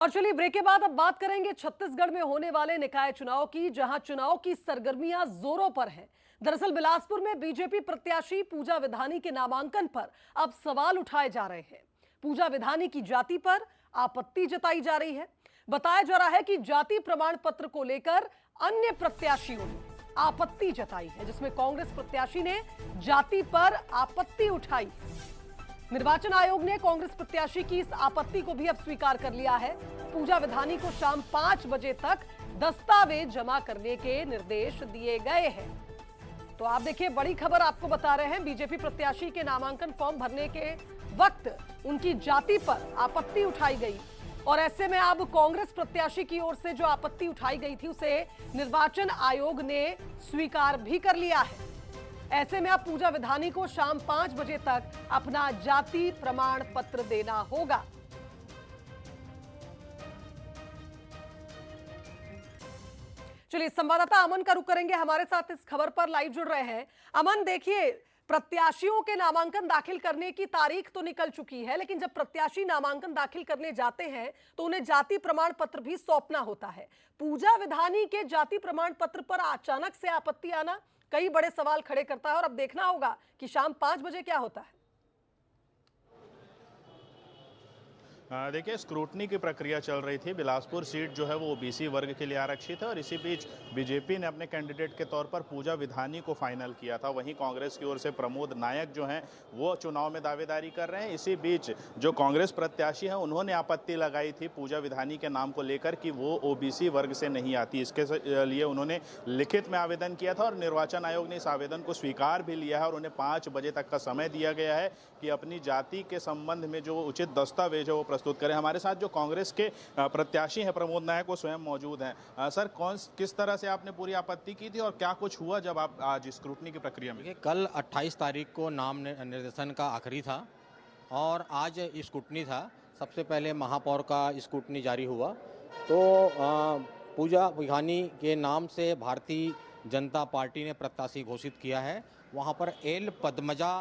और चलिए ब्रेक के बाद अब बात करेंगे छत्तीसगढ़ में होने वाले निकाय चुनाव की, जहां चुनाव की सरगर्मियां जोरों पर हैं। दरअसल बिलासपुर में बीजेपी प्रत्याशी पूजा विधानी के नामांकन पर अब सवाल उठाए जा रहे हैं। पूजा विधानी की जाति पर आपत्ति जताई जा रही है। बताया जा रहा है कि जाति प्रमाण पत्र को लेकर अन्य प्रत्याशियों ने आपत्ति जताई है, जिसमें कांग्रेस प्रत्याशी ने जाति पर आपत्ति उठाई। निर्वाचन आयोग ने कांग्रेस प्रत्याशी की इस आपत्ति को भी अब स्वीकार कर लिया है। पूजा विधानी को शाम 5 बजे तक दस्तावेज जमा करने के निर्देश दिए गए हैं। तो आप देखिए, बड़ी खबर आपको बता रहे हैं। बीजेपी प्रत्याशी के नामांकन फॉर्म भरने के वक्त उनकी जाति पर आपत्ति उठाई गई और ऐसे में अब कांग्रेस प्रत्याशी की ओर से जो आपत्ति उठाई गई थी उसे निर्वाचन आयोग ने स्वीकार भी कर लिया है। ऐसे में अब पूजा विधानी को शाम 5 बजे तक अपना जाति प्रमाण पत्र देना होगा। चलिए, संवाददाता अमन का रुख करेंगे, हमारे साथ इस खबर पर लाइव जुड़ रहे हैं। अमन, देखिए, प्रत्याशियों के नामांकन दाखिल करने की तारीख तो निकल चुकी है, लेकिन जब प्रत्याशी नामांकन दाखिल करने जाते हैं तो उन्हें जाति प्रमाण पत्र भी सौंपना होता है। पूजा विधानी के जाति प्रमाण पत्र पर अचानक से आपत्ति आना कई बड़े सवाल खड़े करता है और अब देखना होगा कि शाम 5 बजे क्या होता है। देखिए, स्क्रूटनी की प्रक्रिया चल रही थी। बिलासपुर सीट जो है वो ओबीसी वर्ग के लिए आरक्षित है और इसी बीच बीजेपी ने अपने कैंडिडेट के तौर पर पूजा विधानी को फाइनल किया था। वहीं कांग्रेस की ओर से प्रमोद नायक जो हैं वो चुनाव में दावेदारी कर रहे हैं। इसी बीच जो कांग्रेस प्रत्याशी हैं उन्होंने आपत्ति लगाई थी पूजा विधानी के नाम को लेकर कि वो ओबीसी वर्ग से नहीं आती। इसके लिए उन्होंने लिखित में आवेदन किया था और निर्वाचन आयोग ने इस आवेदन को स्वीकार भी लिया है और उन्हें 5 बजे तक का समय दिया गया है कि अपनी जाति के संबंध में जो उचित दस्तावेज है वो प्रस्तुत करें। हमारे साथ जो कांग्रेस के प्रत्याशी हैं प्रमोद नायक, वो स्वयं मौजूद हैं। सर, किस तरह से आपने पूरी आपत्ति की थी और क्या कुछ हुआ जब आप आज स्क्रूटनी की प्रक्रिया में? कल 28 तारीख को नाम निर्देशन का आखिरी था और आज स्क्रूटनी था। सबसे पहले महापौर का स्क्रूटनी जारी हुआ तो पूजा विधानी के नाम से भारतीय जनता पार्टी ने प्रत्याशी घोषित किया है। वहाँ पर एल पद्मजा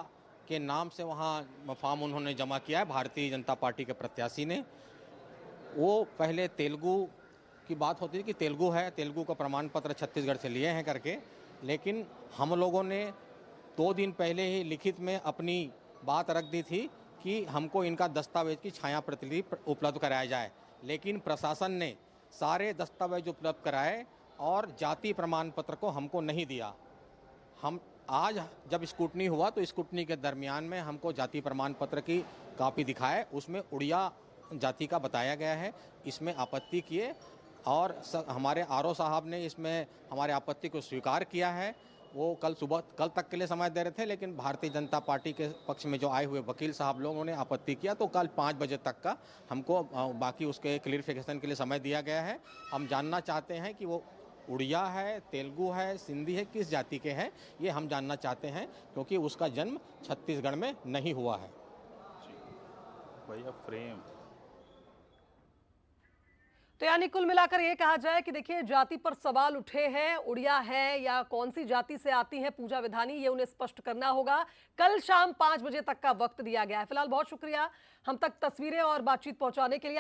के नाम से वहाँ फॉर्म उन्होंने जमा किया है भारतीय जनता पार्टी के प्रत्याशी ने। वो पहले तेलुगु की बात होती थी कि तेलुगु है, तेलुगु का प्रमाण पत्र छत्तीसगढ़ से लिए हैं करके, लेकिन हम लोगों ने 2 दिन पहले ही लिखित में अपनी बात रख दी थी कि हमको इनका दस्तावेज की छाया प्रतिलिपि उपलब्ध कराया जाए, लेकिन प्रशासन ने सारे दस्तावेज उपलब्ध कराए और जाति प्रमाण पत्र को हमको नहीं दिया। हम आज जब स्क्रूटनी हुआ तो स्क्रूटनी के दरमियान में हमको जाति प्रमाण पत्र की कॉपी दिखाए, उसमें उड़िया जाति का बताया गया है। इसमें आपत्ति किए और हमारे आरओ साहब ने इसमें हमारे आपत्ति को स्वीकार किया है। वो कल तक के लिए समय दे रहे थे, लेकिन भारतीय जनता पार्टी के पक्ष में जो आए हुए वकील साहब लोगों ने आपत्ति किया तो कल 5 बजे तक का हमको बाकी उसके क्लियरिफिकेशन के लिए समय दिया गया है। हम जानना चाहते हैं कि वो उड़िया है, तेलुगु है, सिंधी है, किस जाति के हैं, ये हम जानना चाहते हैं, क्योंकि उसका जन्म छत्तीसगढ़ में नहीं हुआ है। भैया फ्रेम। तो यानी कुल मिलाकर ये कहा जाए कि देखिए, जाति पर सवाल उठे हैं, उड़िया है या कौन सी जाति से आती है पूजा विधानी, ये उन्हें स्पष्ट करना होगा। कल शाम 5 बजे तक का वक्त दिया गया है। फिलहाल बहुत शुक्रिया हम तक तस्वीरें और बातचीत पहुंचाने के लिए।